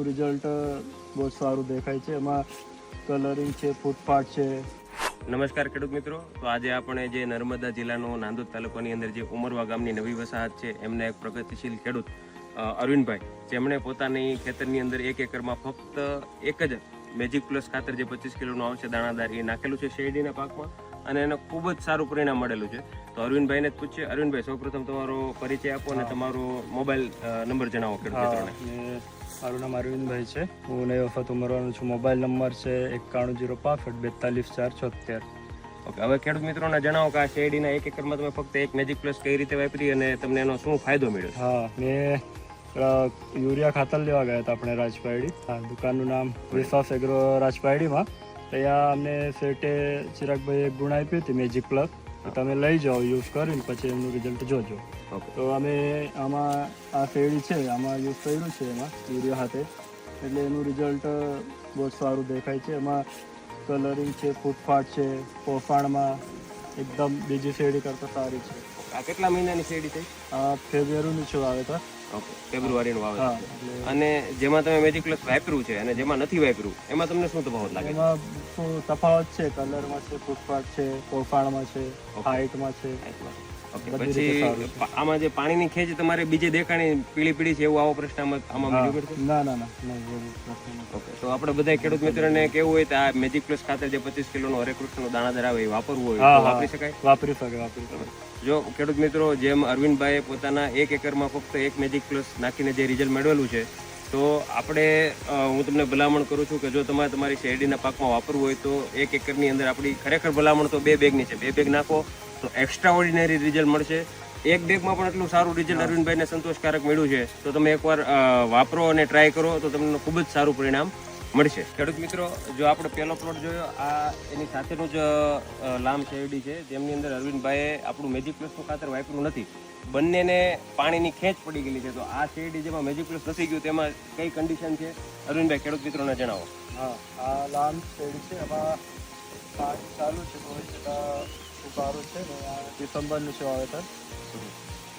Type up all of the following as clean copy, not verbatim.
એનું રિઝલ્ટ બહુ સારું દેખાય છે. એમાં કલરિંગ છે, ફૂટફાટ છે. નમસ્કાર ખેડૂત મિત્રો. તો આજે આપણે જે નર્મદા જિલ્લાનો નાંદોદ તાલુકાની અંદર જે ઉમરવા ગામની નવી વસાહત છે એમના એક પ્રગતિશીલ ખેડૂત અરવિંદભાઈ, જેમણે પોતાની ખેતરની અંદર 1 એકરમાં ફક્ત એક જ મેજિક પ્લસ ખાતર જે 25 કિલોનું આવશે દાણાદાર એ નાખેલું છે શેરડીના પાકમાં, અને એને ખૂબ જ સારું પરિણામ મળેલું છે. તો અરવિંદભાઈને જ પૂછીએ. અરવિંદભાઈ, સૌપ્રથમ તમારો પરિચય આપો અને તમારો મોબાઈલ નંબર જણાવો ખેડૂત મિત્રોને. મારું નામ અરવિંદભાઈ છે. હું નવી વખત ઉમરવાનું છું. મોબાઈલ નંબર છે 9105424476. ઓકે, હવે ખેડૂત મિત્રોને જણાવો કે આ શેરડીના 1 એકરમાં તમે ફક્ત એક મેજિક પ્લસ કઈ રીતે વાપરી અને તમને એનો શું ફાયદો મળ્યો? હા, મેં યુરિયા ખાતર લેવા ગયા હતા આપણે રાજપાયડી. હા, દુકાનનું નામ વિશ્વાસ એગ્રો રાજપાયડીમાં. ત્યાં અમને શેઠે ચિરાગભાઈ એક ગુણ આપી હતી મેજિક પ્લસ. તમે લઈ જાઓ, યુઝ કરીને પછી એમનું રિઝલ્ટ જોજો. તો અમે આમાં આ શેરડી છે આમાં યુઝ કર્યું છે એમાં યુરિયા હાથે, એટલે એનું રિઝલ્ટ બહુ સારું દેખાય છે. એમાં કલરિંગ છે, ફૂટફાટ છે, પોફાણમાં એકદમ બીજી શેરડી કરતાં સારી છે. આ કેટલા મહિનાની શેરડી થઈ? આ ફેબ્રુઆરીનું છે વાવેતર. ઓકે, ફેબ્રુઆરીનું વાવેતર. અને જેમાં તમે મેજિક પ્લસ વાપર્યું છે અને જેમાં નથી વાપર્યું એમાં તમને શું તફાવત લાગે? એમાં શું તફાવત છે? કલરમાં છે, ફૂટફાટ છે, પોફાણમાં છે, હાઇટમાં છે. પછી આમાં જે પાણીની ખેંચ તમારે બીજે દેખાણી પીળી પીળી છે એવું આવો પ્રશ્ન આમાં મળ્યો? ના. ઓકે, તો આપણે બધા ખેડૂત મિત્રોને કેવું હોય તો આ મેજિક પ્લસ ખાતર જે 25 કિલોનું હરેકૃષ્ણનું દાણાદાર આવે એ વાપરવું હોય તો વાપરી શકાય? વાપરી શકાય. જો ખેડૂત મિત્રો, જેમ અરવિંદભાઈએ પોતાના 1 એકરમાં ફક્ત એક મેજિક પ્લસ નાખીને જે રિઝલ્ટ મેળવેલું છે, તો આપણે હું તમને ભલામણ કરું છું કે જો તમારે તમારી શેરડીના પાકમાં વાપરવું હોય તો 1 એકરની અંદર આપણી ખરેખર ભલામણ તો 2 બેગની છે. 2 બેગ નાખો તો એક્સ્ટ્રા ઓર્ડિનરી રિઝલ્ટ મળશે. 1 બેગમાં પણ એટલું સારું રિઝલ્ટ અરવિંદભાઈને સંતોષકારક મળ્યું છે. તો તમે એકવાર વાપરો અને ટ્રાય કરો તો તમને ખૂબ જ સારું પરિણામ મળશે. ખેડૂત મિત્રો, જો આપણે પહેલો પ્લોટ જોયો, આ એની સાથેનું જ લામ શેરડી છે જેમની અંદર અરવિંદભાઈએ આપણું મેજિક પ્લસનું ખાતર વાપર્યું નથી. બંનેને પાણીની ખેંચ પડી ગયેલી છે. તો આ શેરડી જેમાં મેજિક પ્લસ નથી ગયું તેમાં કઈ કન્ડિશન છે અરવિંદભાઈ ખેડૂત મિત્રોને જણાવો. હા, આ લામ શેરડી છે. એમાં પાણી ચાલુ છે, થોડી જતા સુકારો છે ને. આ ડિસેમ્બરનું છે વાવેતર.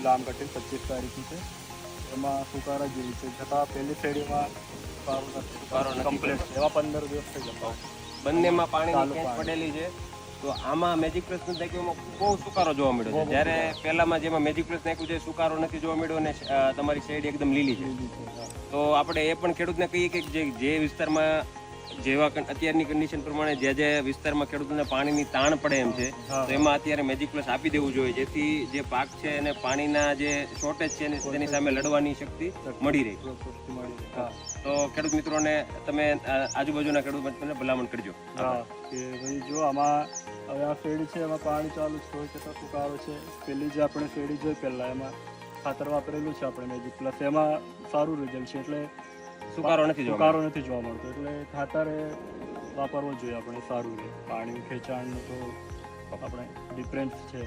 લામ કટિંગ 25 તારીખની છે. એમાં સુકારા જેવી છે, છતાં પહેલી શેરડીમાં સુકારો નથી કમ્પ્લીટ છે. એવા 15 દિવસ થઈ જતા. બંનેમાં પાણીની ખેંચ પડેલી છે. તો આમાં મેજિક પ્લસ નાખ્યું બહુ સુકારો જોવા મળ્યો છે, જ્યારે પહેલામાં જેમાં મેજિક પ્લસ નાખ્યું છે સુકારો નથી જોવા મળ્યો અને તમારી શેરડી એકદમ લીલી છે. તો આપણે એ પણ ખેડૂતને કહીએ કે જે વિસ્તારમાં જેવા અત્યારની કન્ડિશન પ્રમાણે જે વિસ્તારમાં ખેડૂતોને પાણીની તાણ પડે એમ છે, તો એમાં અત્યારે મેજિક પ્લસ આપી દેવું જોઈએ, જેથી જે પાક છે એને પાણીના જે શોર્ટેજ છે તેની સામે લડવાની શક્તિ મળી રહી. તો ખેડૂત મિત્રોને તમે આજુબાજુના ખેડૂત મિત્રોને ભલામણ કરજો. ભાઈ જો આમાં હવે આ શેરડી છે એમાં પાણી ચાલુ છે, હોય છતાં સુકારો છે. પેલી જે આપણે શેરડી જોઈ પહેલા એમાં ખાતર વાપરેલું છે આપણે મેજિક પ્લસ, એમાં સારું રિઝલ્ટ છે. એટલે સુકારો નથી જોવા મળતો. એટલે ખાતર વાપરવો જોઈએ આપણે, સારું રહે. પાણી ખેંચાણનું તો આપણે ડિફરન્સ છે.